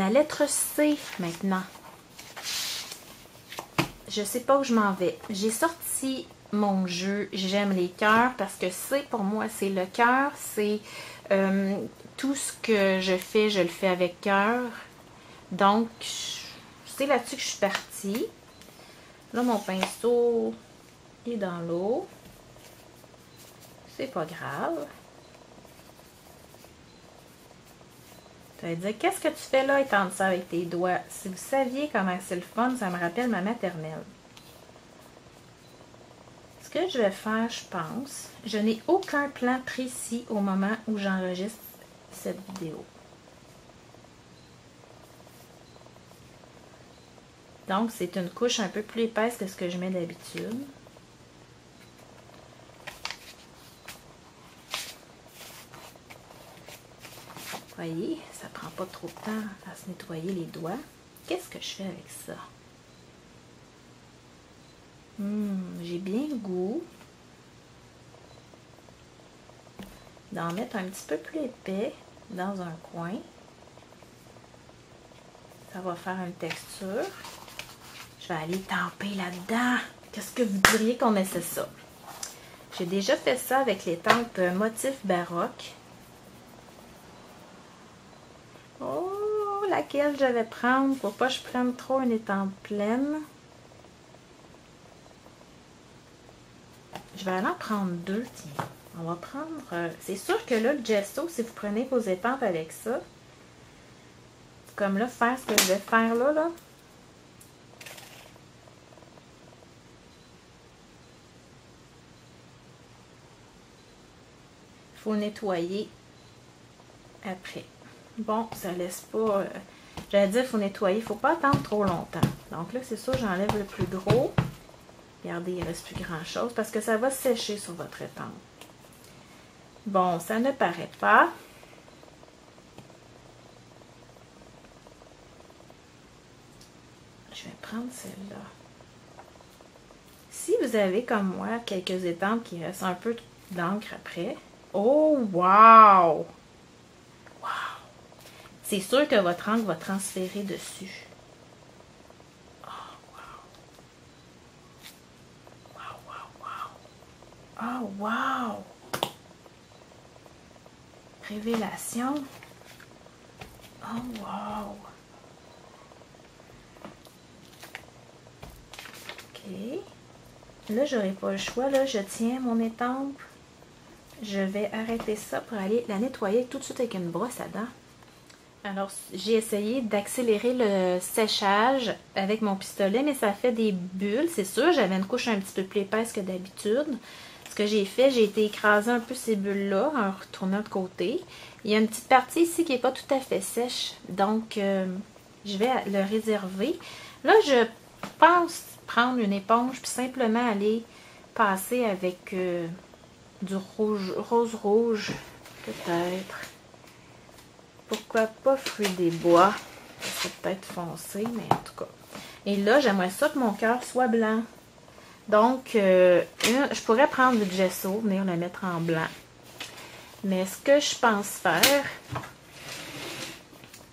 La lettre C maintenant. Je sais pas où je m'en vais. J'ai sorti mon jeu J'aime les cœurs parce que C pour moi c'est le cœur. C'est tout ce que je le fais avec cœur. Donc c'est là-dessus que je suis partie. Là mon pinceau est dans l'eau. C'est pas grave. Tu vas dire, qu'est-ce que tu fais là, étendre ça avec tes doigts? Si vous saviez comment c'est le fun, ça me rappelle ma maternelle. Ce que je vais faire, je pense, je n'ai aucun plan précis au moment où j'enregistre cette vidéo. Donc, c'est une couche un peu plus épaisse que ce que je mets d'habitude. Voyez, ça prend pas trop de temps à se nettoyer les doigts. Qu'est-ce que je fais avec ça? J'ai bien le goût d'en mettre un petit peu plus épais dans un coin. Ça va faire une texture. Je vais aller tamper là-dedans. Qu'est-ce que vous diriez qu'on essaie ça? J'ai déjà fait ça avec les tempes motif baroque. Oh, laquelle je vais prendre pour pas que je prenne trop une étampe pleine. Je vais aller en prendre deux, tiens. On va prendre... c'est sûr que là, le gesso, si vous prenez vos étampes avec ça, comme là, faire ce que je vais faire là. Il faut nettoyer après. Bon, ça laisse pas... j'allais dire, il faut nettoyer, il ne faut pas attendre trop longtemps. Donc là, c'est ça, j'enlève le plus gros. Regardez, il ne reste plus grand-chose parce que ça va sécher sur votre étampe. Bon, ça ne paraît pas. Je vais prendre celle-là. Si vous avez, comme moi, quelques étampes qui restent un peu d'encre après. Oh, wow! Wow! C'est sûr que votre encre va transférer dessus. Oh, wow! Wow, wow, wow! Oh, wow! Révélation! Oh, wow! OK. Là, j'aurai pas le choix. Là, je tiens mon étampe. Je vais arrêter ça pour aller la nettoyer tout de suite avec une brosse à dents. Alors, j'ai essayé d'accélérer le séchage avec mon pistolet, mais ça fait des bulles. C'est sûr, j'avais une couche un petit peu plus épaisse que d'habitude. Ce que j'ai fait, j'ai été écraser un peu ces bulles-là en retournant de côté. Il y a une petite partie ici qui n'est pas tout à fait sèche, donc je vais le réserver. Là, je pense prendre une éponge puis simplement aller passer avec du rose rouge, peut-être. Pourquoi pas fruits des bois? C'est peut-être foncé, mais en tout cas. Et là, j'aimerais ça que mon cœur soit blanc. Donc, je pourrais prendre du gesso, venir le mettre en blanc. Mais ce que je pense faire,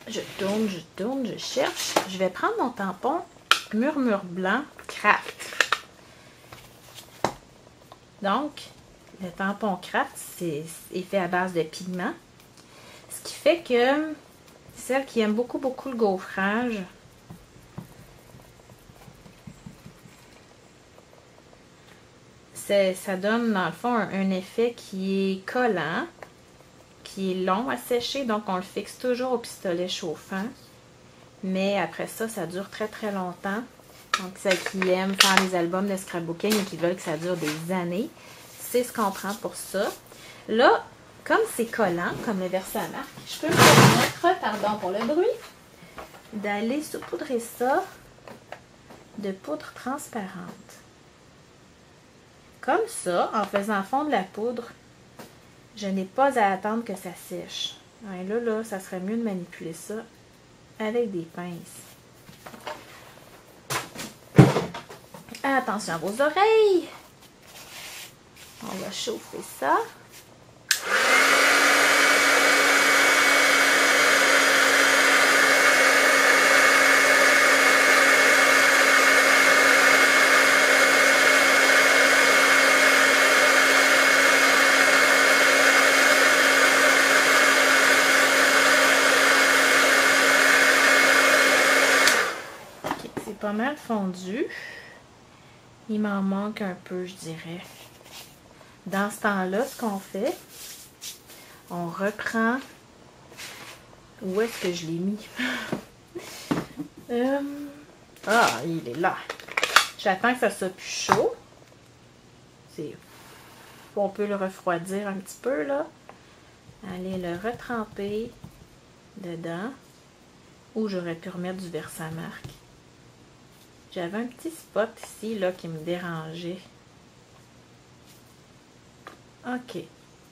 je tourne, je cherche. Je vais prendre mon tampon Murmure Blanc Craft. Donc, le tampon Craft est fait à base de pigments. Ce qui fait que celle qui aime beaucoup le gaufrage, ça donne dans le fond un effet qui est collant, qui est long à sécher, donc on le fixe toujours au pistolet chauffant. Mais après ça, ça dure très longtemps. Donc celles qui aiment faire des albums de scrapbooking et qui veulent que ça dure des années, c'est ce qu'on prend pour ça. Là, comme c'est collant, comme le Versamark, je peux me permettre, pardon pour le bruit, d'aller saupoudrer ça de poudre transparente. Comme ça, en faisant fondre la poudre, je n'ai pas à attendre que ça sèche. Et là, ça serait mieux de manipuler ça avec des pinces. Attention à vos oreilles! On va chauffer ça. pas mal fondu. Il m'en manque un peu, je dirais. Dans ce temps-là, ce qu'on fait, on reprend... Où est-ce que je l'ai mis? Ah, il est là. J'attends que ça soit plus chaud. On peut le refroidir un petit peu, là. Allez le retremper dedans. Ou j'aurais pu remettre du Versamark. J'avais un petit spot ici, là, qui me dérangeait. OK.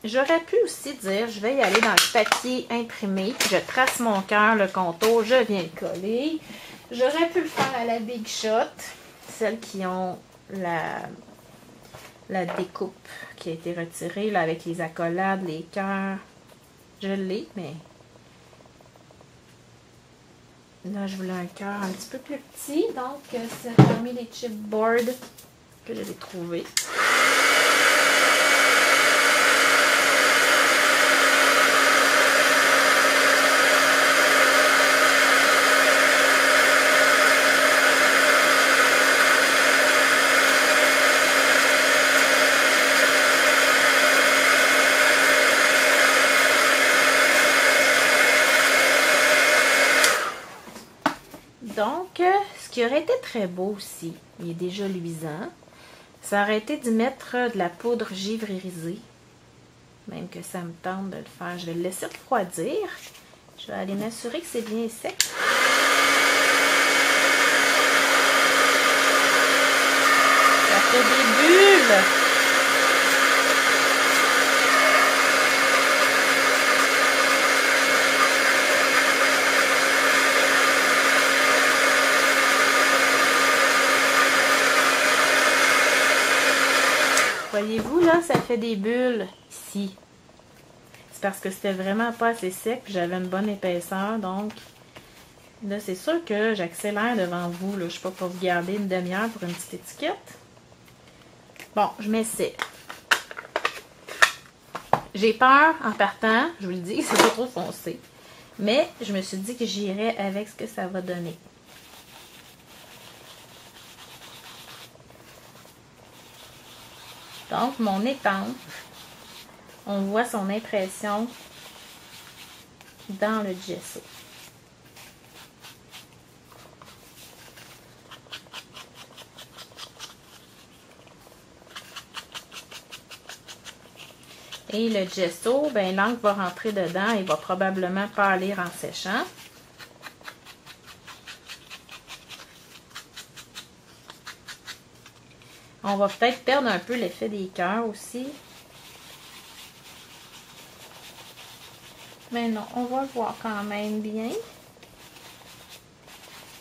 J'aurais pu aussi dire, je vais y aller dans le papier imprimé, puis je trace mon cœur, le contour, je viens le coller. J'aurais pu le faire à la Big Shot, celles qui ont la découpe qui a été retirée, là, avec les accolades, les cœurs. Je l'ai, mais là, je voulais un cœur un petit peu plus petit, donc c'est parmi les chipboards que je l'ai trouvé. Donc, ce qui aurait été très beau aussi, il est déjà luisant, ça aurait été d'y mettre de la poudre givre irisée. Même que ça me tente de le faire. Je vais le laisser refroidir. Je vais aller m'assurer que c'est bien sec. Ça fait des bulles! Voyez-vous, là, ça fait des bulles ici. C'est parce que c'était vraiment pas assez sec, puis j'avais une bonne épaisseur, donc là, c'est sûr que j'accélère devant vous, là. Je suis pas pour vous garder une demi-heure pour une petite étiquette. Bon, je m'essaie. J'ai peur en partant, je vous le dis, c'est pas trop foncé. Mais je me suis dit que j'irais avec ce que ça va donner. Donc, mon étampe, on voit son impression dans le gesso. Et le gesso, ben, l'encre va rentrer dedans et va probablement pâlir en séchant. On va peut-être perdre un peu l'effet des cœurs aussi. Mais non, on va le voir quand même bien.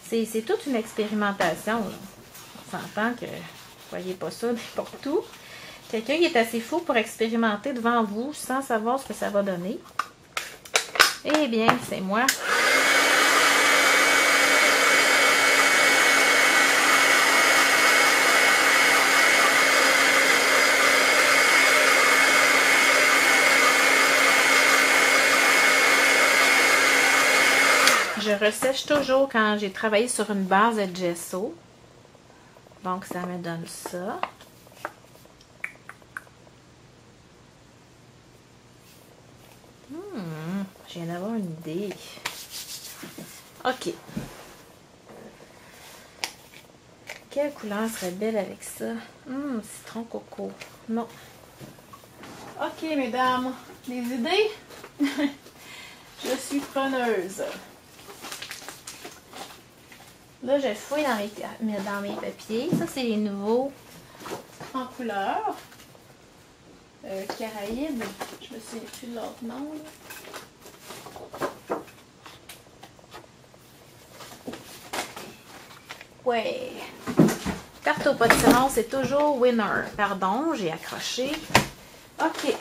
C'est toute une expérimentation, là. On s'entend que vous ne voyez pas ça n'importe où. Quelqu'un qui est assez fou pour expérimenter devant vous sans savoir ce que ça va donner. Eh bien, c'est moi. Je ressèche toujours quand j'ai travaillé sur une base de gesso. Donc, ça me donne ça. Je viens d'avoir une idée. OK. Quelle couleur serait belle avec ça? Citron coco. Non. OK, mesdames. Des idées? Je suis preneuse. Là, je fouille dans mes papiers. Ça, c'est les nouveaux en couleur. Caraïbes. Je me souviens plus de l'autre nom. Ouais. Tarte au potiron, c'est toujours winner. Pardon, j'ai accroché. OK.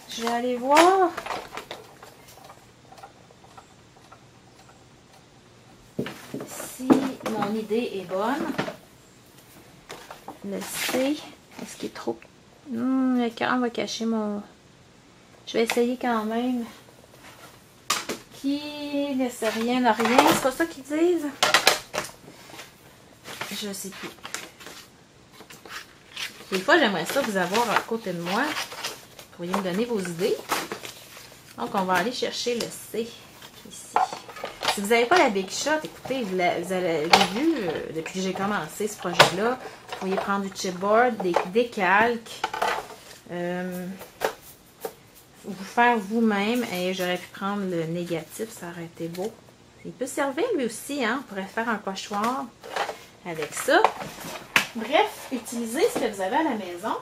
Je vais aller voir. Si mon idée est bonne. Le C, est-ce qu'il est trop... le cœur va cacher mon... Je vais essayer quand même. Qui laisse rien à rien. C'est pas ça qu'ils disent? je sais plus. Des fois, j'aimerais ça vous avoir à côté de moi. Vous pourriez me donner vos idées. Donc, on va aller chercher le C ici. Si vous n'avez pas la Big Shot, écoutez, vous avez vu, depuis que j'ai commencé ce projet-là, vous pourriez prendre du chipboard, des décalques, vous faire vous-même. Et j'aurais pu prendre le négatif, ça aurait été beau. Il peut servir lui aussi, hein? On pourrait faire un pochoir avec ça. Bref, utilisez ce que vous avez à la maison.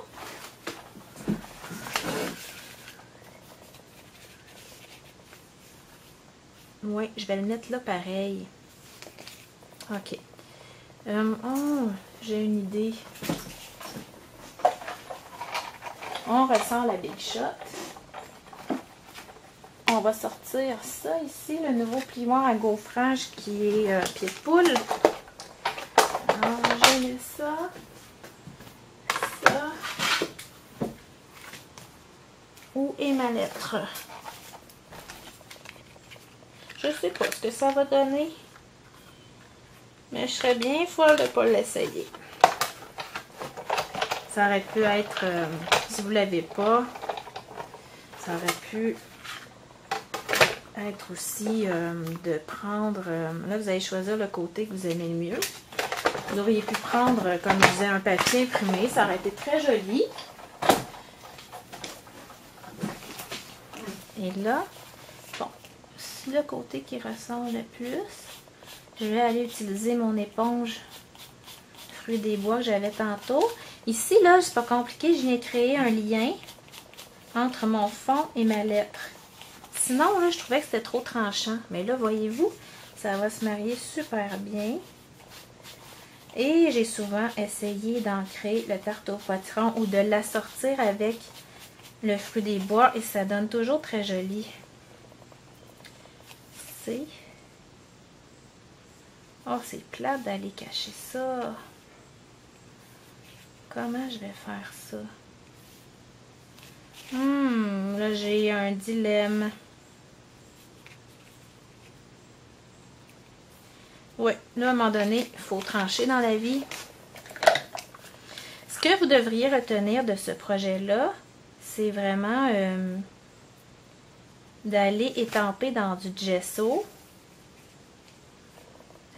Oui, je vais le mettre là pareil. OK. Oh, j'ai une idée. On ressort la Big Shot. On va sortir ça ici, le nouveau plioir à gaufrage qui est pied de poule. Alors, je mets ça. Ça. Où est ma lettre? Je sais pas ce que ça va donner. Mais je serais bien folle de ne pas l'essayer. Ça aurait pu être, si vous ne l'avez pas, ça aurait pu être aussi de prendre, là vous allez choisir le côté que vous aimez le mieux. Vous auriez pu prendre, comme je disais, un papier imprimé, ça aurait été très joli. Et là, bon, c'est le côté qui ressort le plus. Je vais aller utiliser mon éponge fruits des bois que j'avais tantôt. Ici, là, c'est pas compliqué, je viens créer un lien entre mon fond et ma lettre. Sinon, là, je trouvais que c'était trop tranchant. Mais là, voyez-vous, ça va se marier super bien. Et j'ai souvent essayé d'ancrer le tarte au potiron ou de l'assortir avec le fruit des bois et ça donne toujours très joli. C'est... Oh, c'est plate d'aller cacher ça. Comment je vais faire ça? Là, j'ai un dilemme. Oui, là, à un moment donné, il faut trancher dans la vie. Ce que vous devriez retenir de ce projet-là, c'est vraiment d'aller étamper dans du gesso.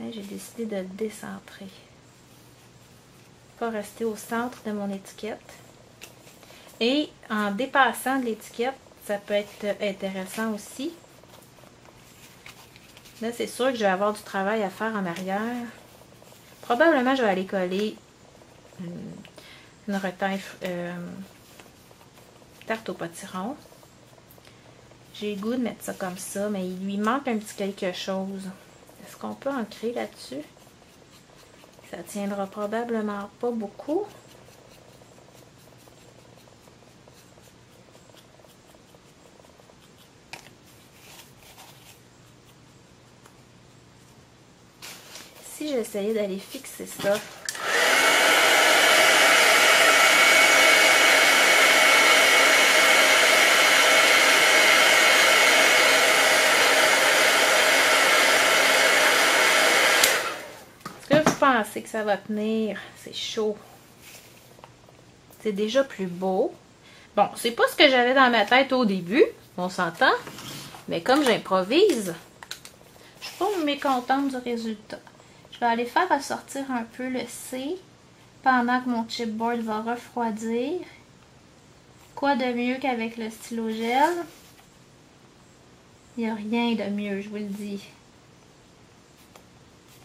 J'ai décidé de le décentrer. Pas rester au centre de mon étiquette. Et en dépassant de l'étiquette, ça peut être intéressant aussi. Là, c'est sûr que je vais avoir du travail à faire en arrière. Probablement, je vais aller coller une retaille tarte au potiron. J'ai le goût de mettre ça comme ça, mais il lui manque un petit quelque chose. Est-ce qu'on peut ancrer là-dessus? Ça tiendra probablement pas beaucoup. Si j'essayais d'aller fixer ça. Est-ce que vous pensez que ça va tenir? C'est chaud. C'est déjà plus beau. Bon, c'est pas ce que j'avais dans ma tête au début, on s'entend. Mais comme j'improvise, je suis pas mécontente du résultat. Je vais aller faire ressortir un peu le C pendant que mon chipboard va refroidir. Quoi de mieux qu'avec le stylo gel? Il n'y a rien de mieux, je vous le dis.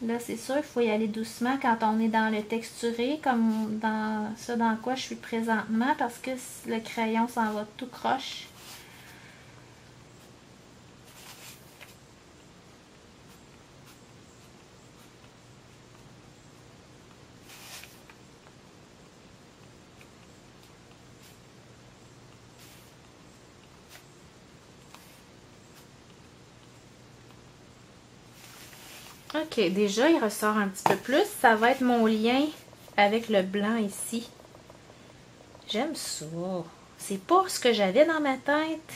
Là, c'est sûr, il faut y aller doucement quand on est dans le texturé, comme dans ce dans quoi je suis présentement, parce que le crayon s'en va tout croche. Ok, déjà, il ressort un petit peu plus. Ça va être mon lien avec le blanc ici. J'aime ça. C'est pas ce que j'avais dans ma tête.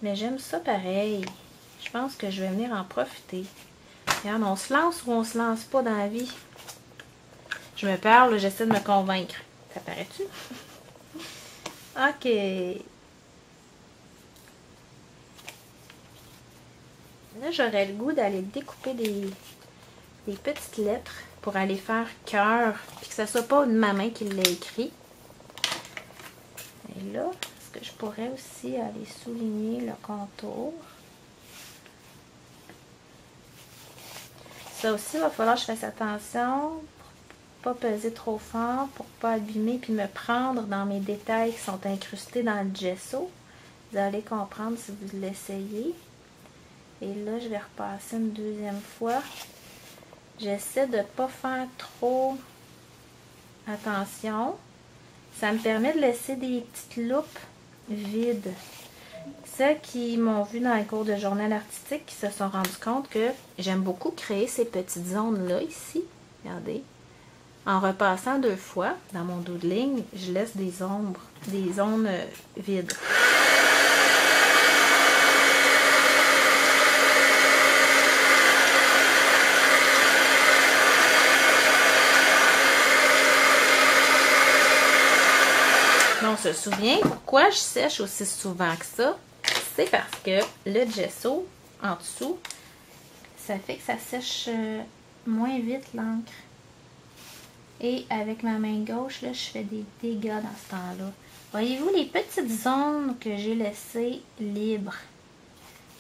Mais j'aime ça pareil. Je pense que je vais venir en profiter. Regarde, on se lance ou on se lance pas dans la vie. Je me parle, j'essaie de me convaincre. Ça paraît-tu? OK. Là, j'aurais le goût d'aller découper des petites lettres pour aller faire cœur, puis que ce soit pas ma main qui l'a écrit. Et là, est-ce que je pourrais aussi aller souligner le contour? Ça aussi, il va falloir que je fasse attention pour pas peser trop fort, pour pas abîmer puis me prendre dans mes détails qui sont incrustés dans le gesso. Vous allez comprendre si vous l'essayez. Et là, je vais repasser une deuxième fois. J'essaie de ne pas faire trop attention. Ça me permet de laisser des petites loupes vides. Celles qui m'ont vu dans les cours de journal artistique qui se sont rendus compte que j'aime beaucoup créer ces petites zones-là ici. Regardez. En repassant 2 fois dans mon doodling, je laisse des ombres, des zones vides. On se souvient pourquoi je sèche aussi souvent que ça. C'est parce que le gesso en dessous, ça fait que ça sèche moins vite l'encre. Et avec ma main gauche, là, je fais des dégâts dans ce temps-là. Voyez-vous les petites zones que j'ai laissées libres?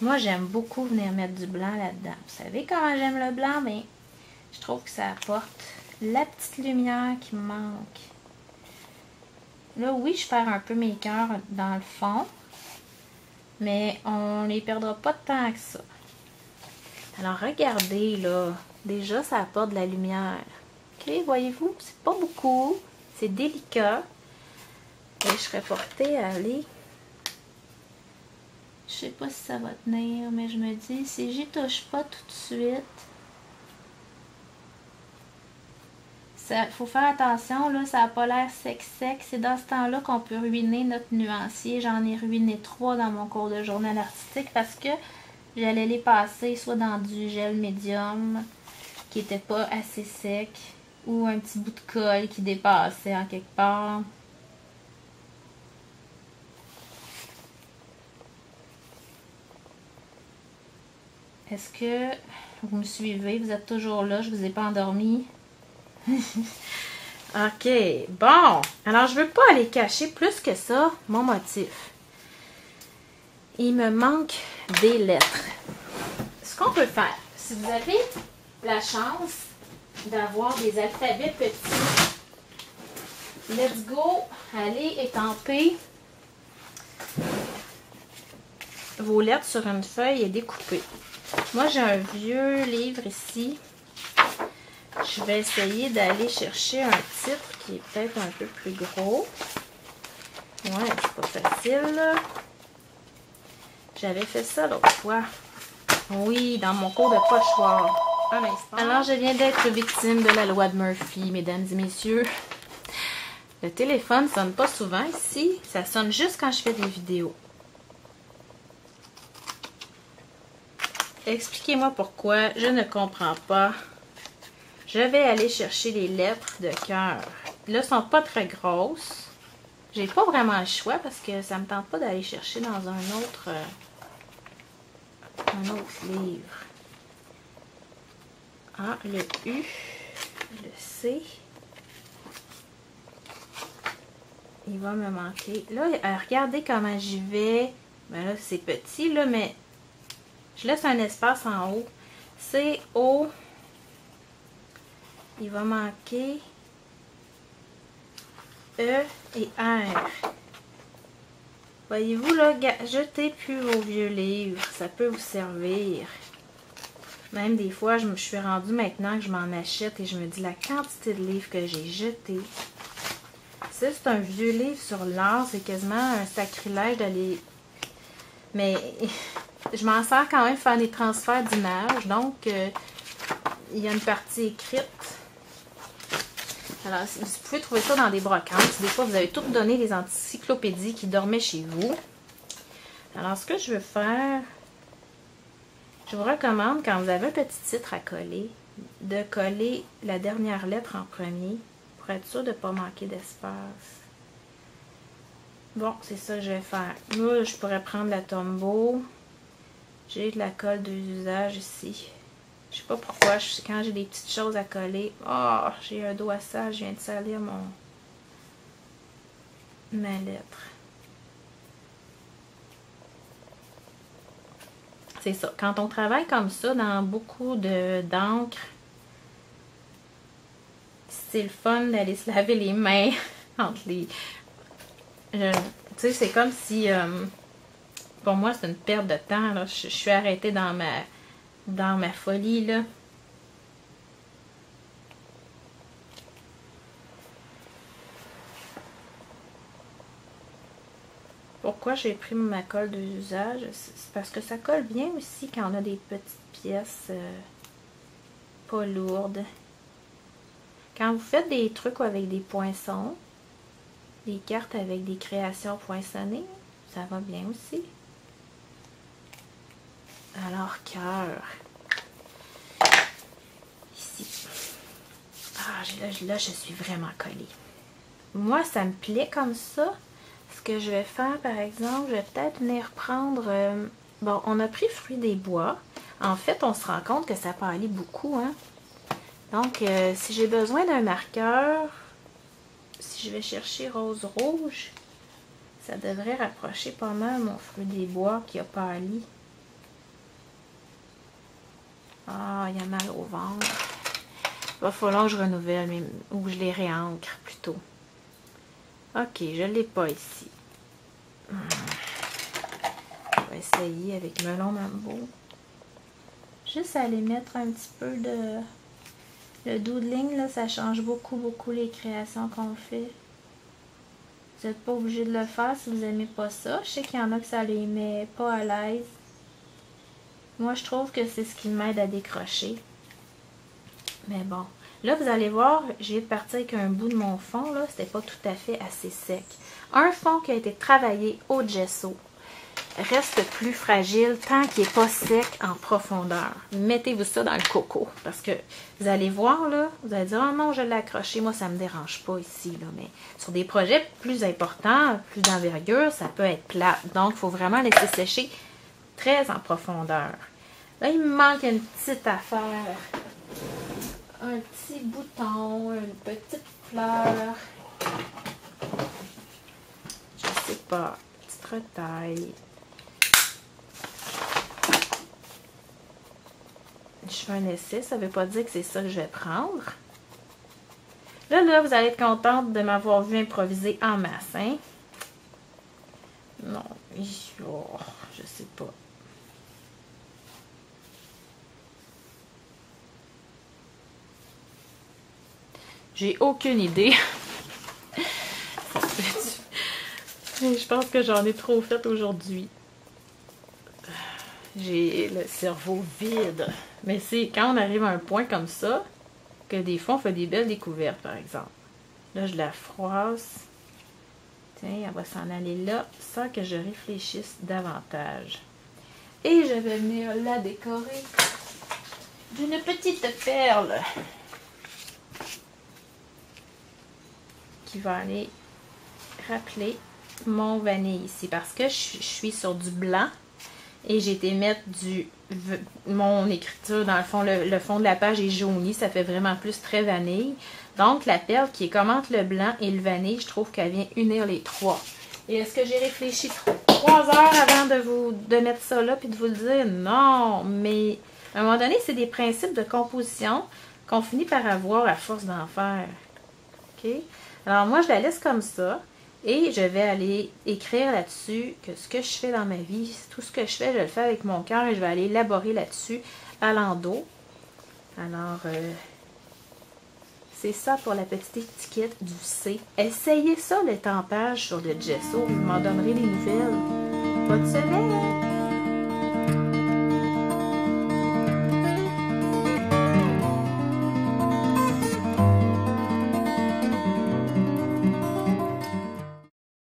Moi, j'aime beaucoup venir mettre du blanc là-dedans. Vous savez comment j'aime le blanc? Mais je trouve que ça apporte la petite lumière qui me manque. Là, oui, je perds un peu mes cœurs dans le fond, mais on les perdra pas tant que ça. Alors, regardez, là, déjà, ça apporte de la lumière. OK, voyez-vous, c'est pas beaucoup, c'est délicat. Et je serais portée à aller... Je sais pas si ça va tenir, mais je me dis, si j'y touche pas tout de suite... Il faut faire attention, là, ça n'a pas l'air sec. C'est dans ce temps-là qu'on peut ruiner notre nuancier. J'en ai ruiné 3 dans mon cours de journal artistique parce que j'allais les passer soit dans du gel médium qui n'était pas assez sec ou un petit bout de colle qui dépassait en quelque part. Est-ce que vous me suivez? Vous êtes toujours là? Je ne vous ai pas endormi? OK, bon. Alors, je veux pas aller cacher plus que ça mon motif. Il me manque des lettres. Ce qu'on peut faire, si vous avez la chance d'avoir des alphabets petits, let's go, allez étamper vos lettres sur une feuille et découper. Moi, j'ai un vieux livre ici. Je vais essayer d'aller chercher un titre qui est peut-être un peu plus gros. Ouais, c'est pas facile. J'avais fait ça l'autre fois. Oui, dans mon cours de pochoir. Un instant. Alors, je viens d'être victime de la loi de Murphy, mesdames et messieurs. Le téléphone sonne pas souvent ici. Ça sonne juste quand je fais des vidéos. Expliquez-moi pourquoi. Je ne comprends pas. Je vais aller chercher les lettres de cœur. Là, elles ne sont pas très grosses. J'ai pas vraiment le choix parce que ça me tente pas d'aller chercher dans un autre livre. Ah, le U, le C. Il va me manquer. Là, regardez comment j'y vais. Ben là, c'est petit, là, mais je laisse un espace en haut. C, O. Il va manquer E et R. Voyez-vous, là, jetez plus vos vieux livres. Ça peut vous servir. Même des fois, je suis rendue maintenant que je m'en achète et je me dis la quantité de livres que j'ai jetés. Ça, c'est un vieux livre sur l'art. C'est quasiment un sacrilège d'aller... Mais je m'en sers quand même pour faire des transferts d'images. Donc, il y a une partie écrite. Alors, vous pouvez trouver ça dans des brocantes. Des fois, vous avez tout donné les encyclopédies qui dormaient chez vous. Alors, ce que je veux faire, je vous recommande, quand vous avez un petit titre à coller, de coller la dernière lettre en premier. pour être sûr de ne pas manquer d'espace. Bon, c'est ça que je vais faire. Là, je pourrais prendre la Tombow. J'ai de la colle 2 usages ici. Je sais pas pourquoi, quand j'ai des petites choses à coller. Oh, j'ai un doigt sale, je viens de salir ma lettre. C'est ça. Quand on travaille comme ça, dans beaucoup d'encre, c'est le fun d'aller se laver les mains entre les... tu sais, c'est comme si... pour moi, c'est une perte de temps. Là. Je suis arrêtée dans ma folie, là. Pourquoi j'ai pris ma colle d'usage? C'est parce que ça colle bien aussi quand on a des petites pièces pas lourdes. Quand vous faites des trucs avec des poinçons, des cartes avec des créations poinçonnées, ça va bien aussi. Alors, cœur. Ici. Ah, là, je suis vraiment collée. Moi, ça me plaît comme ça. Ce que je vais faire, par exemple, je vais peut-être venir prendre... bon, on a pris fruit des bois. En fait, on se rend compte que ça pâlit beaucoup, hein. Donc, si j'ai besoin d'un marqueur, si je vais chercher rose rouge, ça devrait rapprocher pas mal mon fruit des bois qui a pâli. Ah, il y a mal au ventre. Il va falloir que je renouvelle, ou que je les réancre plutôt. Ok, je ne l'ai pas ici. On va essayer avec Melon Mambo. Juste aller mettre un petit peu de... Le doodling, là, ça change beaucoup les créations qu'on fait. Vous n'êtes pas obligé de le faire si vous n'aimez pas ça. Je sais qu'il y en a que ça les met pas à l'aise. Moi, je trouve que c'est ce qui m'aide à décrocher. Mais bon. Là, vous allez voir, j'ai parti avec un bout de mon fond, là. C'était pas tout à fait assez sec. Un fond qui a été travaillé au gesso reste plus fragile tant qu'il n'est pas sec en profondeur. Mettez-vous ça dans le coco. Parce que vous allez voir, là, vous allez dire, oh non, je l'ai accroché. Moi, ça ne me dérange pas ici, là. Mais sur des projets plus importants, plus d'envergure, ça peut être plat. Donc, il faut vraiment laisser sécher très en profondeur. Là, il me manque une petite affaire. Un petit bouton, une petite fleur. Je sais pas. Petite retaille. Je fais un essai, ça ne veut pas dire que c'est ça que je vais prendre. Là, vous allez être contente de m'avoir vu improviser en masse, hein? Non, oh, je sais pas. J'ai aucune idée. Je pense que j'en ai trop fait aujourd'hui. J'ai le cerveau vide. Mais c'est quand on arrive à un point comme ça que des fois on fait des belles découvertes, par exemple. Là, je la froisse. Tiens, elle va s'en aller là sans que je réfléchisse davantage. Et je vais venir la décorer d'une petite perle qui va aller rappeler mon vanille ici. Parce que je suis sur du blanc. Et j'ai été mettre mon écriture, dans le fond, le fond de la page est jauni, ça fait vraiment plus très vanille. Donc, la perle qui est comme entre le blanc et le vanille, je trouve qu'elle vient unir les trois. Et est-ce que j'ai réfléchi 3 heures avant de mettre ça là puis de vous le dire? Non, mais à un moment donné, c'est des principes de composition qu'on finit par avoir à force d'en faire. OK? Alors, moi, je la laisse comme ça. Et je vais aller écrire là-dessus que ce que je fais dans ma vie, tout ce que je fais, je le fais avec mon cœur et je vais aller élaborer là-dessus à l'endos. Alors, c'est ça pour la petite étiquette du C. Essayez ça, le tempage sur le gesso. Vous m'en donnerez des nouvelles. Bonne semaine!